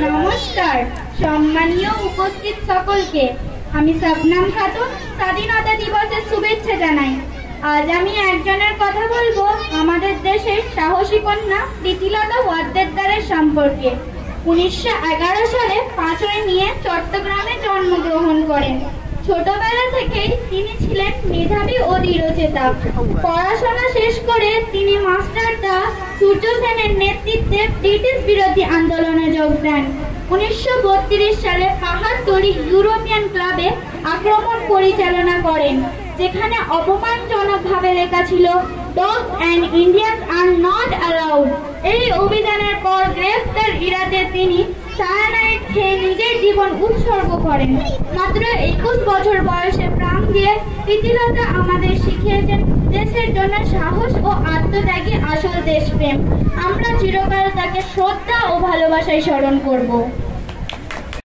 নমস্কার সম্মানীয় উপস্থিত সকলকে। আমি শবনম খাতুন স্বাধীনতা দিবসের শুভেচ্ছা জানাই। আজ আমি একজনের কথা বলবো আমাদের দেশের সাহসী কন্যা প্রীতিলতা ওয়াদ্দেদারের সম্পর্কে। 1911 সালে 5ই মে চট্টগ্রামে জন্মগ্রহণ করেন। ছোটবেলা থেকেই তিনি ছিলেন মেধাবী ও দৃঢ়চেতা। পড়াশোনা শেষ করে তিনি মাস্টারদা সূর্য সেনের নেতৃত্বে ব্রিটিশ বিরোধী আন্দোলনে যোগ দেন। 1932 সালে পাহাড়তলি ইউরোপিয়ান ক্লাবে আক্রমণ পরিচালনা করেন, যেখানে অপমানজনকভাবে লেখা ছিল dogs and Indians are not allowed. এই অভিযানের পর গ্রেফতার ইরাতে তিনি সায়ানাইড খেয়ে নিজের জীবন উৎসর্গ করেন। মাত্র 21 বছর বয়সে প্রাণ দিয়ে প্রীতিলতা আমাদের শিখিয়েছেন দেশের জন্য সাহস ও আত্মত্যাগী আসল দেশপ্রেম। আমরা চিরকাল তাকে শ্রদ্ধা ও ভালোবাসায় স্মরণ করব।